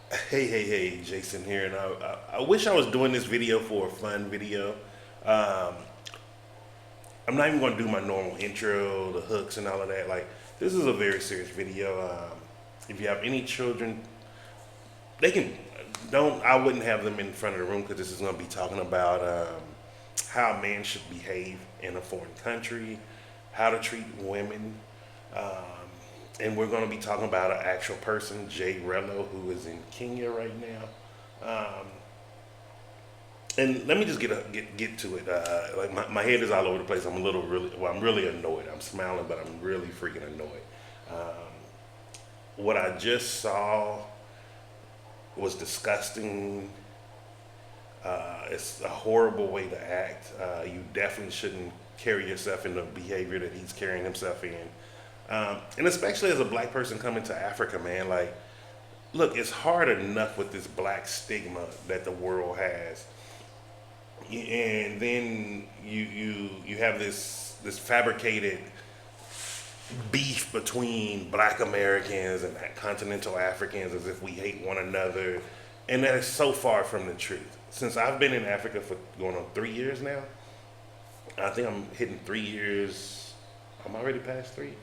Hey, Jason here, and I wish I was doing this video for a fun video. Um, I'm not even going to do my normal intro, the hooks, and all of that. Like, this is a very serious video. If you have any children, they can don't. I wouldn't have them in front of the room because this is going to be talking about how a man should behave in a foreign country, how to treat women, um, and we're going to be talking about an actual person, J Rello, who is in Kenya right now. And let me just get to it. Like my head is all over the place. I'm really annoyed. I'm smiling, but I'm really freaking annoyed. What I just saw was disgusting. It's a horrible way to act. You definitely shouldn't carry yourself in the behavior that he's carrying himself in. And especially as a black person coming to Africa, man, like, look, it's hard enough with this black stigma that the world has. And then you have this fabricated beef between black Americans and continental Africans as if we hate one another. And that is so far from the truth. Since I've been in Africa for going on 3 years now, I think I'm hitting 3 years. I'm already past three.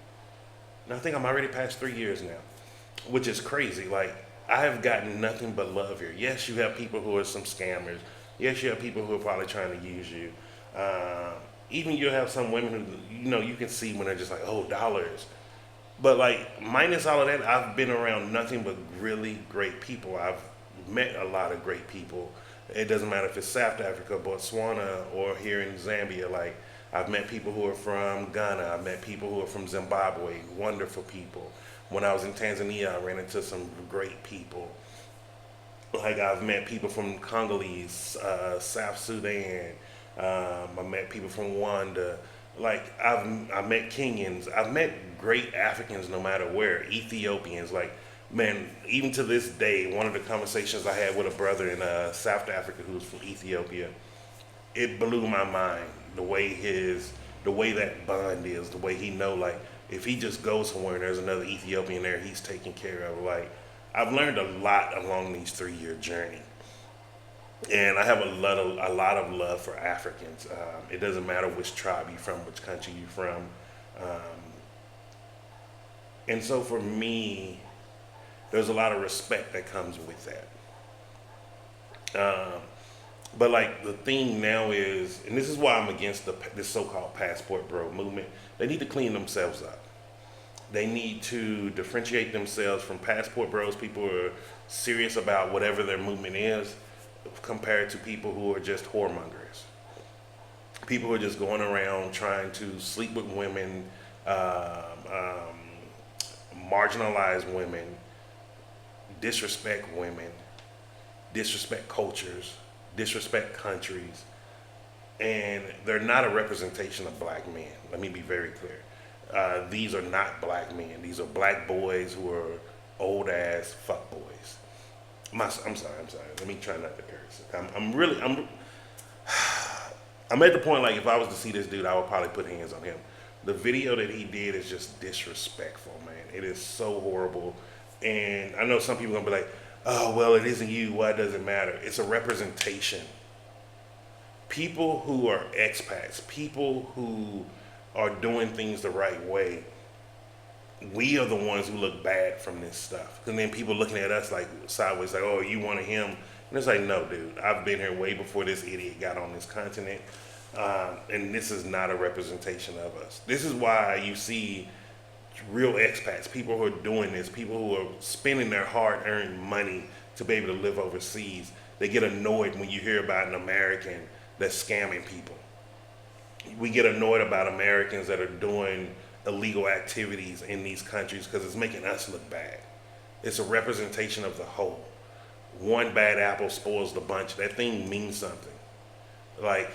No, I think I'm already past 3 years now, which is crazy. Like, I have gotten nothing but love here. Yes, you have people who are some scammers. Yes, you have people who are probably trying to use you. Uh, Even you'll have some women who, you can see when they're just like, oh, dollars. But like, minus all of that, I've been around nothing but really great people. I've met a lot of great people. It doesn't matter if it's South Africa, Botswana, or here in Zambia. Like, I've met people who are from Ghana. I've met people who are from Zimbabwe. Wonderful people. When I was in Tanzania, I ran into some great people. Like, I've met people from Congolese, South Sudan. I met people from Rwanda. Like, I met Kenyans. I've met great Africans no matter where. Ethiopians. Like, man, even to this day, one of the conversations I had with a brother in South Africa who's from Ethiopia, it blew my mind. The way that bond is, the way he know, like, if he just goes somewhere and there's another Ethiopian there, he's taken care of. Like, I've learned a lot along these 3 year journey, and I have a lot of love for Africans. It doesn't matter which tribe you're from, which country you're from, um, and so for me, there's a lot of respect that comes with that. But like, the thing now is, and this is why I'm against this so-called passport bro movement. They need to clean themselves up. They need to differentiate themselves from passport bros, people who are serious about whatever their movement is, compared to people who are just whoremongers. People who are just going around trying to sleep with women, marginalize women, disrespect women, disrespect cultures, disrespect countries, and they're not a representation of black men. Let me be very clear. These are not black men. These are black boys who are old ass fuck boys. I'm sorry. Let me try not to curse. I'm at the point, like, if I was to see this dude, I would probably put hands on him. The video that he did is just disrespectful, man. It is so horrible. And I know some people are gonna be like, oh well, it isn't you, why does it matter? It's a representation. People who are expats, people who are doing things the right way, we are the ones who look bad from this stuff. And then people looking at us like sideways, like, oh, you one of him. And it's like, no, dude, I've been here way before this idiot got on this continent. And this is not a representation of us. This is why you see real expats, people who are doing this, people who are spending their hard-earned money to be able to live overseas. They get annoyed when you hear about an American that's scamming people. We get annoyed about Americans that are doing illegal activities in these countries because it's making us look bad. It's a representation of the whole. One bad apple spoils the bunch. That thing means something. Like,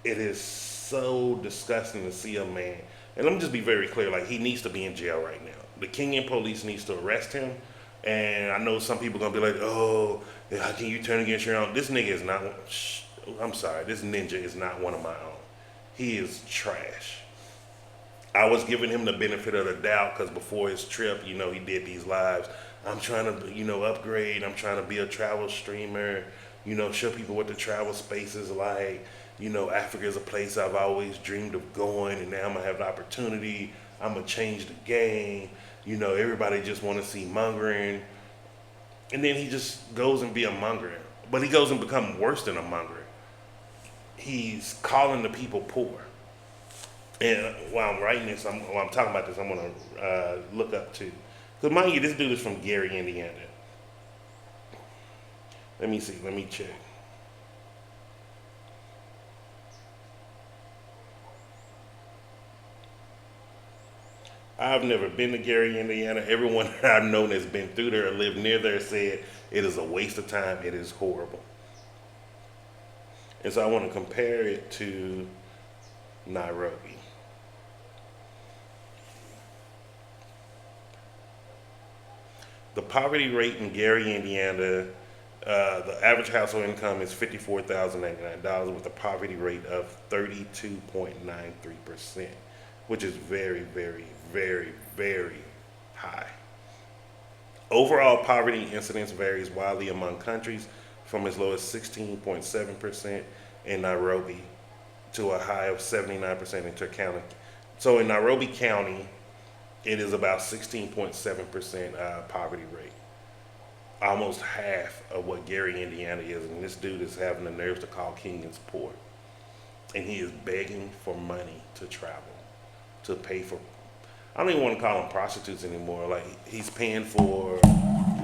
it is so disgusting to see a man. And let me just be very clear, like, he needs to be in jail right now. The Kenyan police needs to arrest him. And I know some people are gonna be like, oh, how can you turn against your own? This nigga is not, I'm sorry, this ninja is not one of my own. He is trash. I was giving him the benefit of the doubt because before his trip, he did these lives. I'm trying to, upgrade. I'm trying to be a travel streamer, show people what the travel space is like. Africa is a place I've always dreamed of going, and now I'm gonna have the opportunity. I'm gonna change the game. Everybody just want to see mongering, and then he just goes and be a monger. But he goes and become worse than a monger. He's calling the people poor. And while I'm writing this, while I'm talking about this, I'm gonna look up too. Because mind you, this dude is from Gary, Indiana. Let me see. Let me check. I've never been to Gary, Indiana. Everyone that I've known that's been through there or lived near there said it is a waste of time. It is horrible. And so I want to compare it to Nairobi. The poverty rate in Gary, Indiana, the average household income is $54,089 with a poverty rate of 32.93%, which is very, very, very, very high. Overall poverty incidence varies widely among countries from as low as 16.7% in Nairobi to a high of 79% in Turkana. So in Nairobi County, it is about 16.7% poverty rate. Almost half of what Gary, Indiana is. And this dude is having the nerves to call Kenyans poor. And he is begging for money to travel, to pay for, I don't even want to call them prostitutes anymore. Like, he's paying for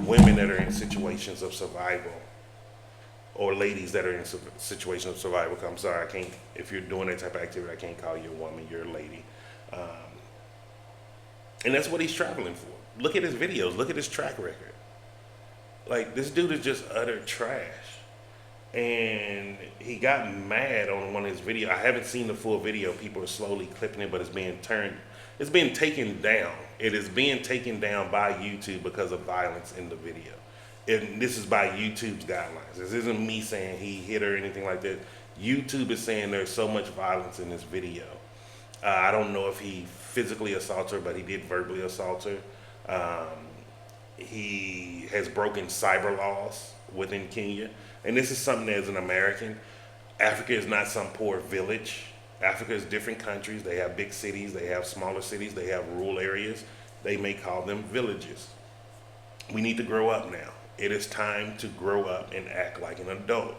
women that are in situations of survival, or ladies that are in situations of survival. I'm sorry, I can't, if you're doing that type of activity, I can't call you a woman, you're a lady. And that's what he's traveling for. Look at his videos, look at his track record. Like, this dude is just utter trash. And he got mad on one of his videos. I haven't seen the full video. People are slowly clipping it, but it's being taken down. It is being taken down by YouTube because of violence in the video. And this is by YouTube's guidelines. This isn't me saying he hit her or anything like that. YouTube is saying there's so much violence in this video. I don't know if he physically assaulted her, but he did verbally assault her. He has broken cyber laws within Kenya. And this is something that, as an American, Africa is not some poor village. Africa is different countries. They have big cities, they have smaller cities, they have rural areas. They may call them villages. We need to grow up now. It is time to grow up and act like an adult.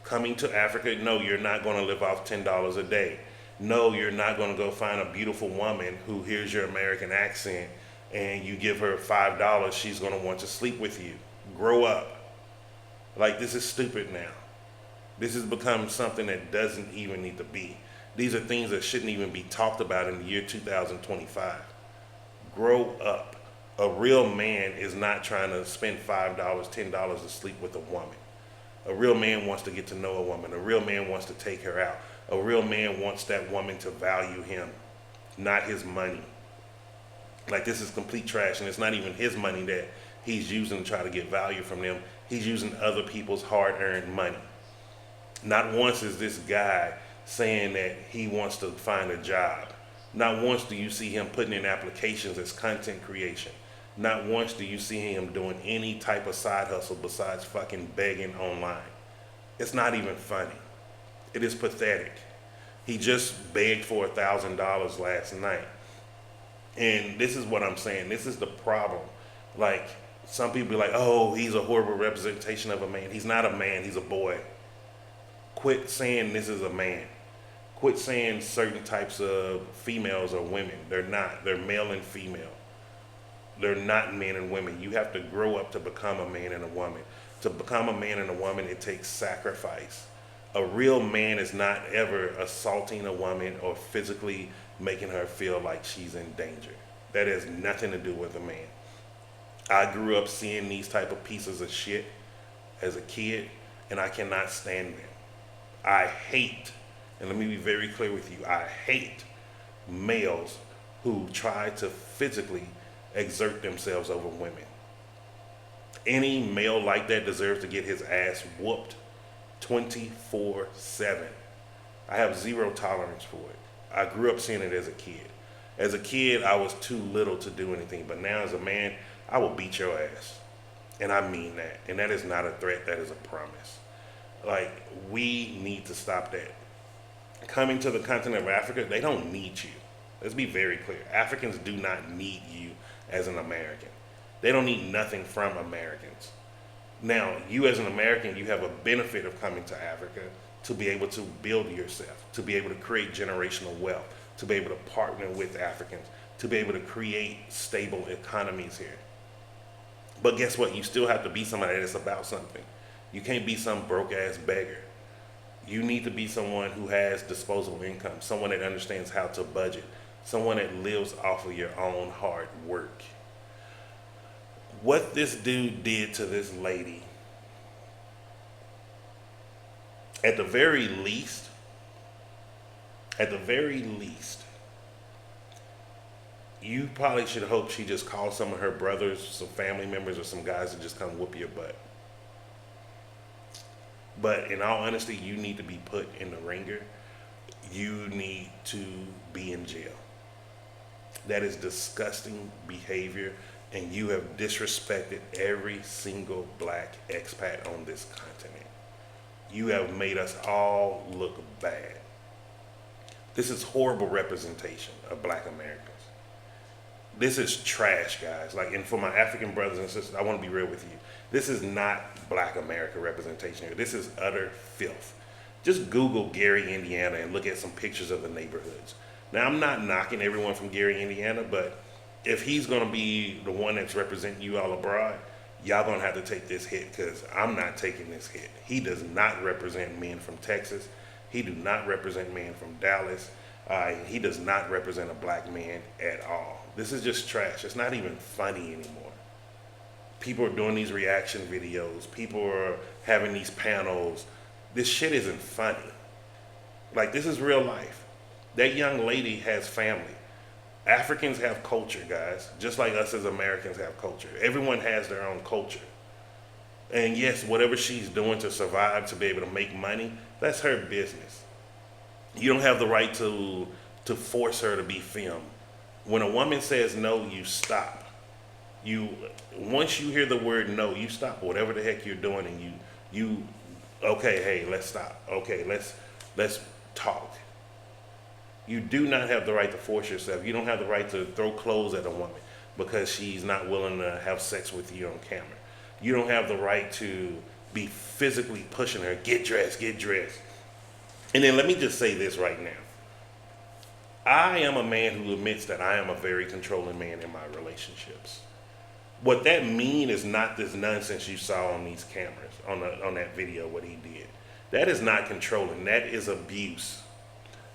Coming to Africa, no, you're not going to live off $10 a day. No, you're not going to go find a beautiful woman who hears your American accent and you give her $5, she's going to want to sleep with you. Grow up. Like, this is stupid now. This has become something that doesn't even need to be. These are things that shouldn't even be talked about in the year 2025. Grow up. A real man is not trying to spend $5, $10 to sleep with a woman. A real man wants to get to know a woman. A real man wants to take her out. A real man wants that woman to value him, not his money. Like, this is complete trash, and it's not even his money that he's using to try to get value from them. He's using other people's hard-earned money. Not once is this guy saying that he wants to find a job. Not once do you see him putting in applications as content creation. Not once do you see him doing any type of side hustle besides fucking begging online. It's not even funny. It is pathetic. He just begged for $1,000 last night. And this is what I'm saying. This is the problem. Like, some people be like, oh, he's a horrible representation of a man. He's not a man, he's a boy. Quit saying this is a man. Quit saying certain types of females are women. They're not. They're male and female. They're not men and women. You have to grow up to become a man and a woman. To become a man and a woman, it takes sacrifice. A real man is not ever assaulting a woman or physically making her feel like she's in danger. That has nothing to do with a man. I grew up seeing these type of pieces of shit as a kid, and I cannot stand them. I hate, and let me be very clear with you, I hate males who try to physically exert themselves over women. Any male like that deserves to get his ass whooped 24/7. I have zero tolerance for it. I grew up seeing it as a kid. As a kid, I was too little to do anything, but now as a man, I will beat your ass. And I mean that. And that is not a threat, that is a promise. Like, we need to stop that. Coming to the continent of Africa, they don't need you. Let's be very clear. Africans do not need you as an American. They don't need nothing from Americans. Now, you as an American, you have a benefit of coming to Africa to be able to build yourself, to be able to create generational wealth, to be able to partner with Africans, to be able to create stable economies here. But guess what? You still have to be somebody that's about something. You can't be some broke ass beggar. You need to be someone who has disposable income, someone that understands how to budget, someone that lives off of your own hard work. What this dude did to this lady, at the very least, you probably should hope she just calls some of her brothers, some family members, or some guys to just come whoop your butt. But in all honesty, you need to be put in the ringer. You need to be in jail. That is disgusting behavior, and you have disrespected every single black expat on this continent. You have made us all look bad. This is horrible representation of black Americans. This is trash, guys. Like, and for my African brothers and sisters, I want to be real with you. This is not black America representation here. This is utter filth. Just Google Gary, Indiana, and look at some pictures of the neighborhoods. Now, I'm not knocking everyone from Gary, Indiana, but if he's going to be the one that's representing you all abroad, y'all going to have to take this hit, because I'm not taking this hit. He does not represent men from Texas. He do not represent men from Dallas. He does not represent a black man at all. This is just trash. It's not even funny anymore. People are doing these reaction videos. People are having these panels. This shit isn't funny. Like, this is real life. That young lady has family. Africans have culture, guys, just like us as Americans have culture. Everyone has their own culture. And yes, whatever she's doing to survive, to be able to make money, that's her business. You don't have the right to force her to be filmed. When a woman says no, you stop. Once you hear the word no, you stop whatever the heck you're doing, and you okay, hey, let's stop. Okay, let's talk. You do not have the right to force yourself. You don't have the right to throw clothes at a woman because she's not willing to have sex with you on camera. You don't have the right to be physically pushing her, get dressed, get dressed. And then let me just say this right now. I am a man who admits that I am a very controlling man in my relationships. What that means is not this nonsense you saw on these cameras, on that video, what he did. That is not controlling, that is abuse.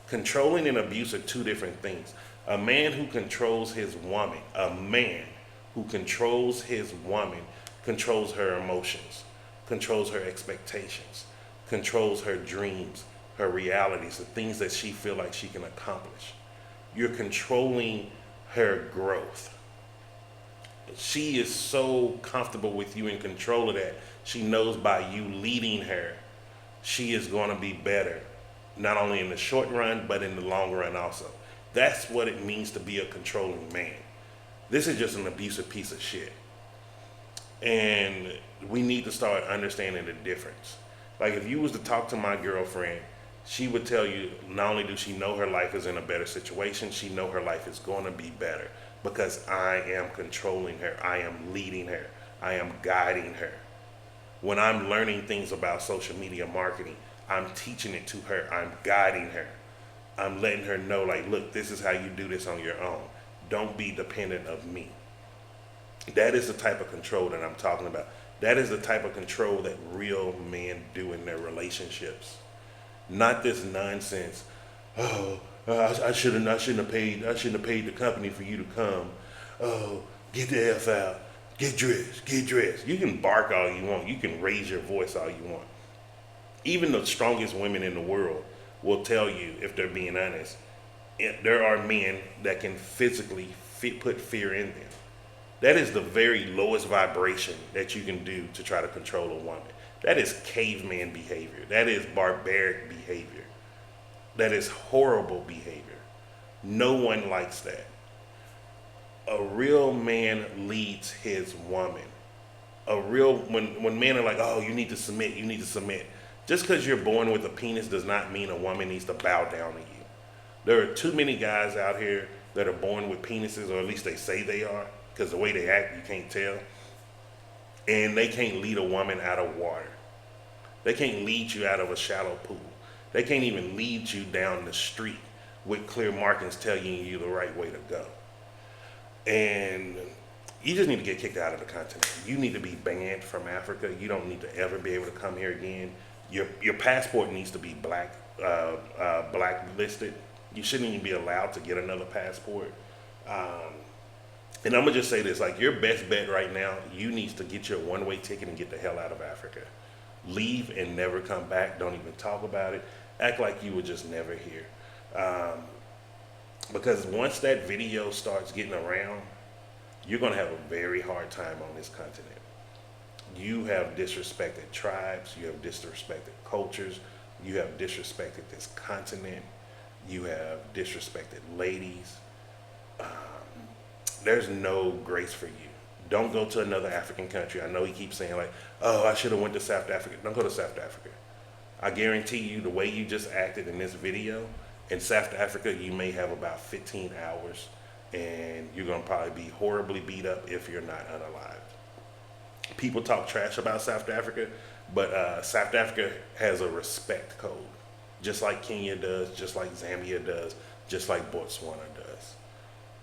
Controlling and abuse are two different things. A man who controls his woman, controls her emotions, controls her expectations, controls her dreams, her realities, the things that she feel like she can accomplish. You're controlling her growth. She is so comfortable with you in control of that. She knows by you leading her, she is going to be better, not only in the short run, but in the long run also. That's what it means to be a controlling man. This is just an abusive piece of shit. And we need to start understanding the difference. Like, if you was to talk to my girlfriend, she would tell you, not only do she know her life is in a better situation, she know her life is going to be better because I am controlling her. I am leading her. I am guiding her. When I'm learning things about social media marketing, I'm teaching it to her. I'm guiding her. I'm letting her know, like, look, this is how you do this on your own. Don't be dependent of me. That is the type of control that I'm talking about. That is the type of control that real men do in their relationships. Not this nonsense. Oh, I shouldn't have paid the company for you to come. Oh, get the F out. Get dressed. You can bark all you want. You can raise your voice all you want. Even the strongest women in the world will tell you, if they're being honest, there are men that can physically put fear in them. That is the very lowest vibration that you can do to try to control a woman. That is caveman behavior. That is barbaric behavior. That is horrible behavior. No one likes that. A real man leads his woman. A real when men are like, oh, you need to submit, you need to submit. Just because you're born with a penis does not mean a woman needs to bow down to you. There are too many guys out here that are born with penises, or at least they say they are, because the way they act, you can't tell. And they can't lead a woman out of water. They can't lead you out of a shallow pool. They can't even lead you down the street with clear markings telling you the right way to go. And you just need to get kicked out of the continent. You need to be banned from Africa. You don't need to ever be able to come here again. Your passport needs to be blacklisted. You shouldn't even be allowed to get another passport. And I'm gonna just say this: like, your best bet right now, you need to get your one-way ticket and get the hell out of Africa. Leave and never come back. Don't even talk about it. Act like you were just never here. Because once that video starts getting around, you're going to have a very hard time on this continent. You have disrespected tribes, you have disrespected cultures, you have disrespected this continent, you have disrespected ladies. There's no grace for you. Don't go to another African country. I know he keeps saying like, oh, I should have went to South Africa. Don't go to South Africa. I guarantee you the way you just acted in this video, in South Africa, you may have about 15 hours and you're going to probably be horribly beat up if you're not unalived. People talk trash about South Africa, but South Africa has a respect code, just like Kenya does, just like Zambia does, just like Botswana does.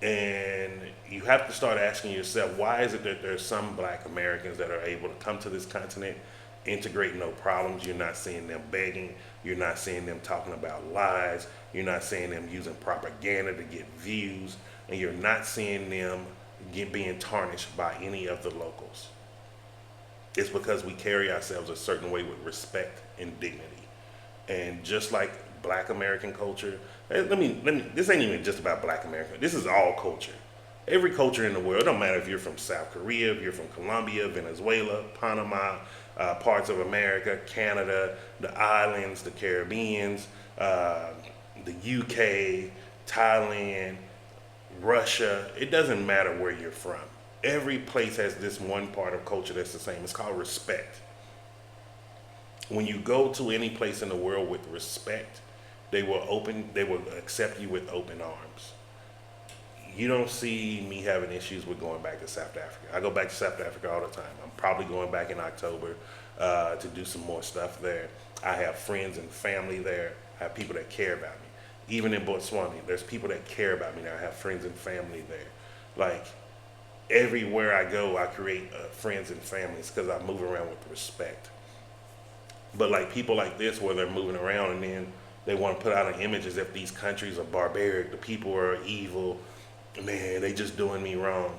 And you have to start asking yourself, why is it that there's some black Americans that are able to come to this continent, integrate no problems? You're not seeing them begging. You're not seeing them talking about lies. You're not seeing them using propaganda to get views. And you're not seeing them being tarnished by any of the locals. It's because we carry ourselves a certain way with respect and dignity. And just like black American culture, this ain't even just about black American. This is all culture. Every culture in the world, it don't matter if you're from South Korea, if you're from Colombia, Venezuela, Panama, parts of America, Canada, the islands, the Caribbeans, the UK, Thailand, Russia. It doesn't matter where you're from. Every place has this one part of culture that's the same. It's called respect. When you go to any place in the world with respect, they will accept you with open arms. You don't see me having issues with going back to South Africa. I go back to South Africa all the time. I'm probably going back in October to do some more stuff there. I have friends and family there. I have people that care about me. Even in Botswana, there's people that care about me there. I have friends and family there. Like, everywhere I go, I create friends and families because I move around with respect. But like people like this, where they're moving around and then they want to put out an image as if these countries are barbaric, the people are evil, man, they just doing me wrong.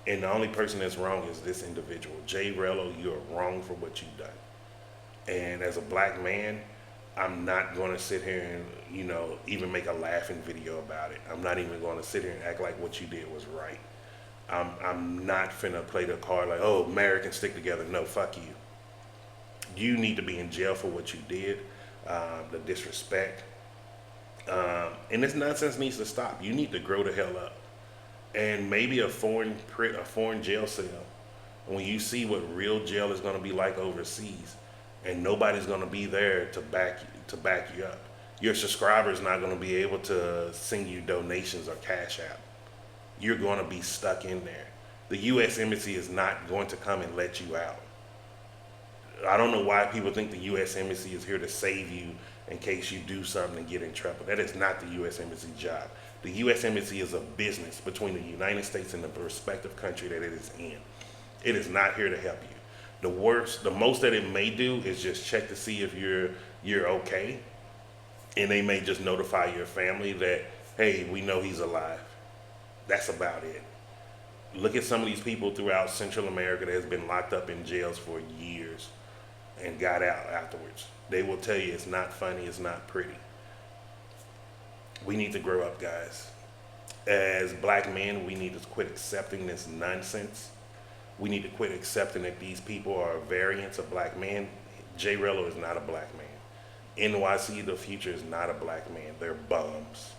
And the only person that's wrong is this individual. J Rello, you are wrong for what you've done. And as a black man, I'm not going to sit here and, even make a laughing video about it. I'm not even going to sit here and act like what you did was right. I'm not finna play the card like, oh, Americans stick together. No, fuck you. You need to be in jail for what you did, the disrespect. And this nonsense needs to stop. You need to grow the hell up. And maybe a foreign jail cell, when you see what real jail is going to be like overseas, and nobody's going to be there to back you up. Your subscriber's not going to be able to send you donations or cash out. You're going to be stuck in there. The U.S. Embassy is not going to come and let you out. I don't know why people think the U.S. Embassy is here to save you in case you do something and get in trouble. That is not the U.S. Embassy job. The U.S. Embassy is a business between the United States and the respective country that it is in. It is not here to help you. The most that it may do is just check to see if you're okay, and they may just notify your family that, hey, we know he's alive. That's about it. Look at some of these people throughout Central America that has been locked up in jails for years and got out afterwards. They will tell you it's not funny, it's not pretty. We need to grow up, guys. As black men, we need to quit accepting this nonsense. We need to quit accepting that these people are variants of black men. J Rello is not a black man. NYC, the future, is not a black man. They're bums.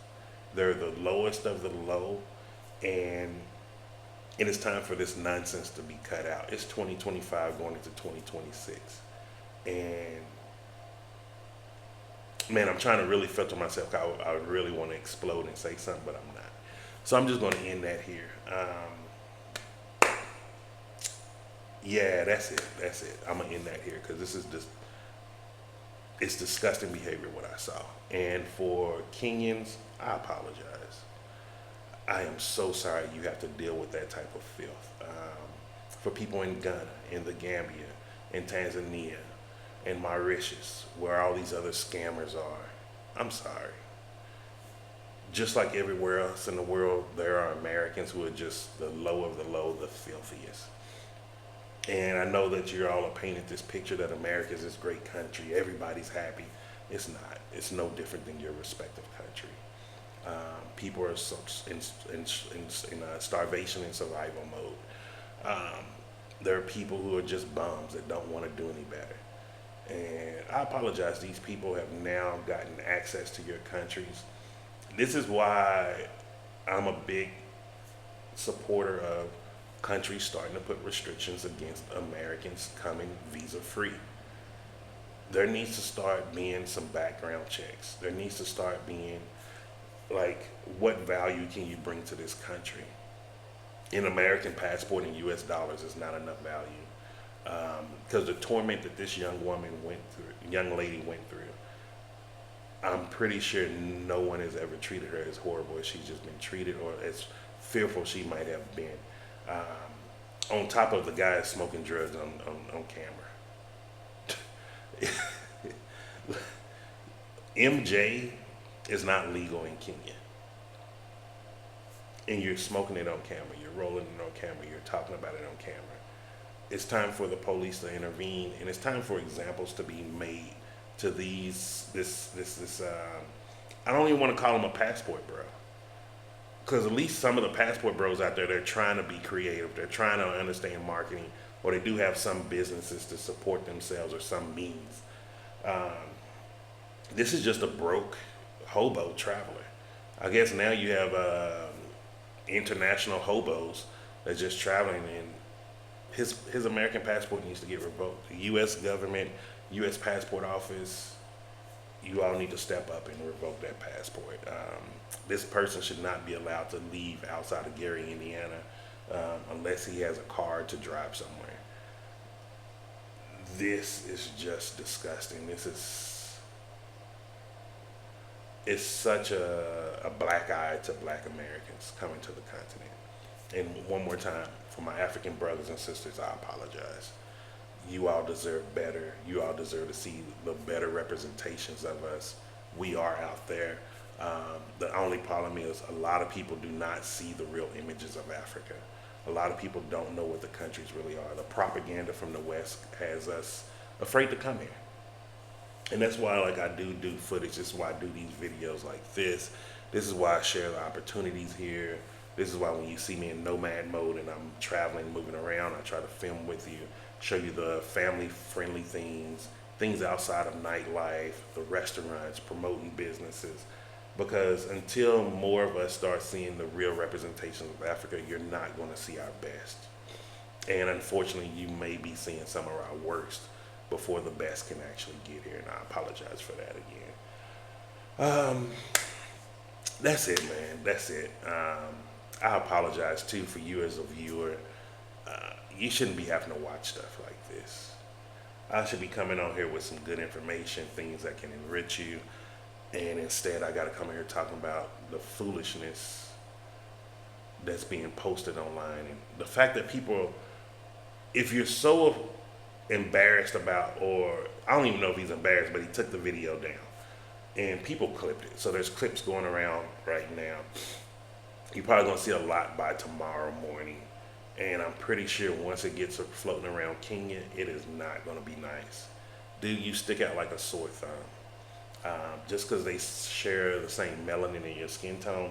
They're the lowest of the low. And And it's time for this nonsense to be cut out. It's 2025 going into 2026. And man, I'm trying to really filter myself. I would really want to explode and say something, but I'm not. So I'm just going to end that here. Yeah, that's it. That's it. I'm going to end that here because this is just, it's disgusting behavior what I saw. And for Kenyans, I apologize. I am so sorry you have to deal with that type of filth. For people in Ghana, in the Gambia, in Tanzania, in Mauritius, where all these other scammers are, I'm sorry. Just like everywhere else in the world, there are Americans who are just the low of the low, the filthiest. And I know that you're all painted this picture that America is this great country, everybody's happy. It's not. It's no different than your respective country. People are in starvation and survival mode. There are people who are just bums that don't want to do any better. And I apologize, these people have now gotten access to your countries. This is why I'm a big supporter of countries starting to put restrictions against Americans coming visa-free. There needs to start being some background checks. There needs to start being, like, what value can you bring to this country? An American passport in US dollars is not enough value. Because the torment that this young lady went through, I'm pretty sure no one has ever treated her as horrible as she's just been treated, or as fearful she might have been. On top of the guy smoking drugs on camera. MJ is not legal in Kenya. And you're smoking it on camera, you're rolling it on camera, you're talking about it on camera. It's time for the police to intervene, and it's time for examples to be made to I don't even want to call them a passport bro. Because at least some of the passport bros out there, they're trying to be creative. They're trying to understand marketing, or they do have some businesses to support themselves or some means. This is just a broke hobo traveler. I guess now you have international hobos that's just traveling, and his American passport needs to get revoked. The U.S. government, U.S. passport office, you all need to step up and revoke that passport. This person should not be allowed to leave outside of Gary, Indiana, unless he has a car to drive somewhere. This is just disgusting. It's such a black eye to black Americans coming to the continent. And one more time, for my African brothers and sisters, I apologize. You all deserve better. You all deserve to see the better representations of us. We are out there. The only problem is a lot of people do not see the real images of Africa. A lot of people don't know what the countries really are. The propaganda from the West has us afraid to come here. And that's why, like, I do footage. This is why I do these videos like this. This is why I share the opportunities here. This is why when you see me in nomad mode and I'm traveling, moving around, I try to film with you, show you the family-friendly things outside of nightlife, the restaurants, promoting businesses. Because until more of us start seeing the real representations of Africa, you're not going to see our best. And unfortunately, you may be seeing some of our worst before the best can actually get here, and I apologize for that again. That's it, man. That's it. I apologize too for you as a viewer. You shouldn't be having to watch stuff like this. I should be coming on here with some good information, things that can enrich you, and instead I got to come here talking about the foolishness that's being posted online, and the fact that people, if you're so embarrassed about, or I don't even know if he's embarrassed, but he took the video down and people clipped it. So there's clips going around right now. You're probably going to see a lot by tomorrow morning. And I'm pretty sure once it gets floating around Kenya, it is not going to be nice. Dude, you stick out like a sore thumb. Just because they share the same melanin in your skin tone,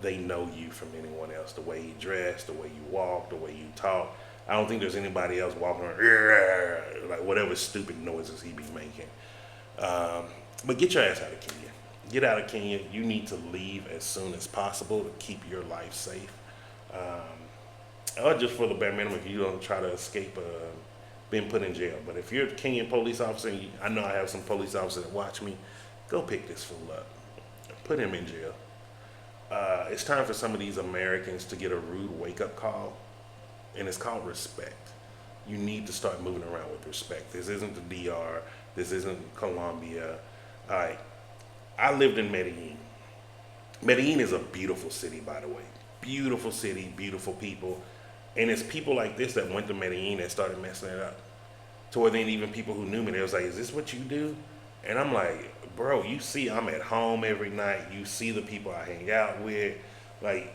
they know you from anyone else. The way you dress, the way you walk, the way you talk. I don't think there's anybody else walking around, like whatever stupid noises he be making. But get your ass out of Kenya. Get out of Kenya. You need to leave as soon as possible to keep your life safe. or just for the bare minimum if you don't try to escape being put in jail. But if you're a Kenyan police officer, and I know I have some police officers that watch me, go pick this fool up, put him in jail. It's time for some of these Americans to get a rude wake-up call, and it's called respect. You need to start moving around with respect. This isn't the DR. This isn't Colombia. All right. I lived in Medellin. Medellin is a beautiful city, by the way. Beautiful city, beautiful people. And it's people like this that went to Medellin that started messing it up. To where then even people who knew me, they was like, is this what you do? And I'm like, bro, you see I'm at home every night. You see the people I hang out with. Like,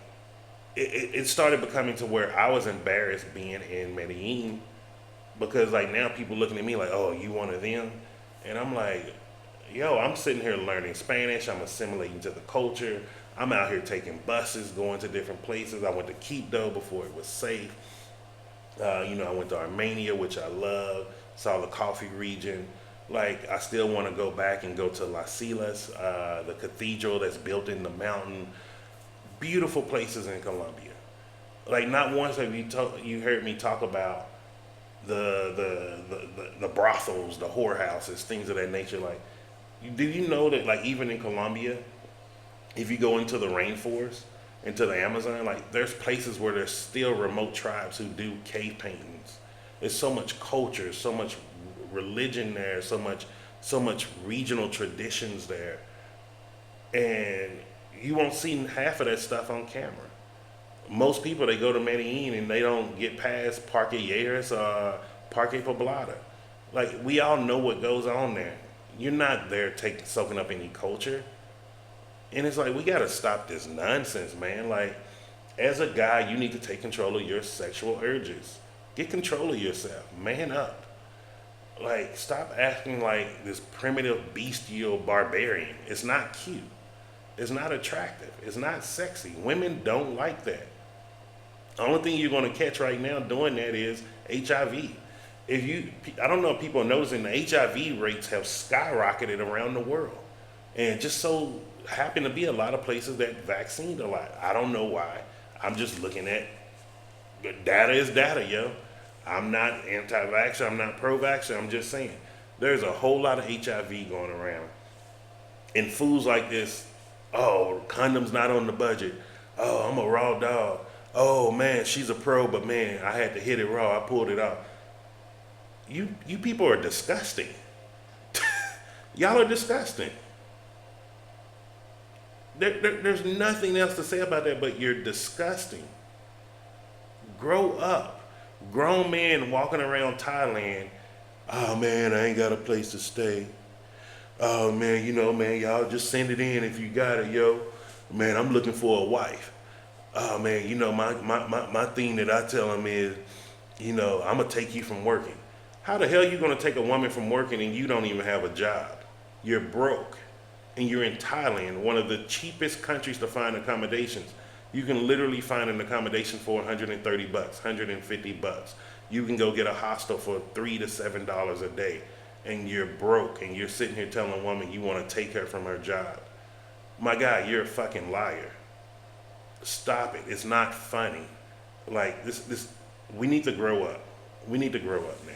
it started becoming to where I was embarrassed being in Medellin because, like, now people looking at me like, oh, you one of them? And I'm like, yo, I'm sitting here learning Spanish. I'm assimilating to the culture. I'm out here taking buses, going to different places. I went to Quito before it was safe. I went to Armenia, which I love. Saw the coffee region. Like, I still want to go back and go to Las Silas, the cathedral that's built in the mountain. Beautiful places in Colombia. Like, not once have you heard me talk about the brothels, the whorehouses, things of that nature. Like, do you know that, like, even in Colombia, if you go into the rainforest, into the Amazon, like, there's places where there's still remote tribes who do cave paintings. There's so much culture, so much religion there, so much regional traditions there, and you won't see half of that stuff on camera. Most people, they go to Medellin and they don't get past Parque Lleras or Parque Poblada. Like, we all know what goes on there. You're not there soaking up any culture. And it's like, we gotta stop this nonsense, man. Like, as a guy, you need to take control of your sexual urges. Get control of yourself. Man up. Like, stop acting like this primitive, bestial barbarian. It's not cute. It's not attractive. It's not sexy. Women don't like that. The only thing you're going to catch right now doing that is HIV. I don't know if people are noticing the HIV rates have skyrocketed around the world. And just so happen to be a lot of places that vaccinated a lot. I don't know why. I'm just looking at data is data, yo. I'm not anti-vaxxer. I'm not pro-vaxxer. I'm just saying there's a whole lot of HIV going around. And fools like this, oh, condoms not on the budget. Oh, I'm a raw dog. Oh, man, she's a pro, but, man, I had to hit it raw. I pulled it off. You people are disgusting. Y'all are disgusting. There's nothing else to say about that, but you're disgusting. Grow up. Grown men walking around Thailand. Oh, man, I ain't got a place to stay. Oh, man, man, y'all just send it in if you got it, yo. Man, I'm looking for a wife. Oh, man, my thing that I tell them is, I'm going to take you from working. How the hell are you going to take a woman from working and you don't even have a job? You're broke. And you're in Thailand, one of the cheapest countries to find accommodations. You can literally find an accommodation for $130, $150. You can go get a hostel for $3 to $7 a day. And you're broke and you're sitting here telling a woman you want to take her from her job. My guy, you're a fucking liar. Stop it. It's not funny. Like, we need to grow up. We need to grow up now.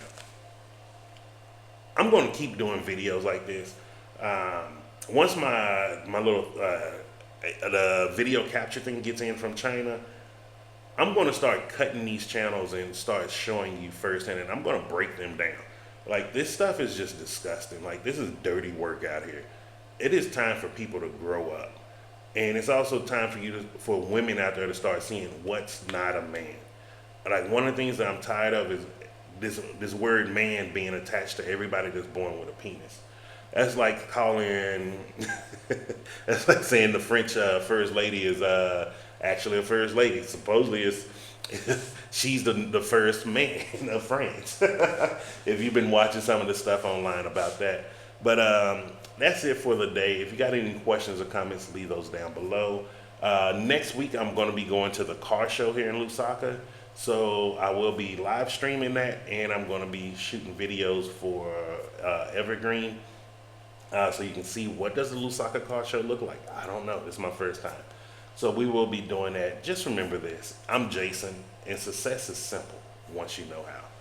I'm going to keep doing videos like this. Once my little the video capture thing gets in from China, I'm going to start cutting these channels and start showing you firsthand, and I'm going to break them down. Like, this stuff is just disgusting. Like, this is dirty work out here. It is time for people to grow up. And it's also time for women out there to start seeing what's not a man. Like, one of the things that I'm tired of is this word man being attached to everybody that's born with a penis. That's like calling, that's like saying the French first lady is actually a first lady. Supposedly she's the first man of France. If you've been watching some of the stuff online about that. But that's it for the day. If you got any questions or comments, leave those down below. Next week, I'm going to be going to the car show here in Lusaka. So I will be live streaming that, and I'm going to be shooting videos for Evergreen. So you can see, what does the Lusaka car show look like? I don't know. It's my first time. So we will be doing that. Just remember this: I'm Jason, and success is simple once you know how.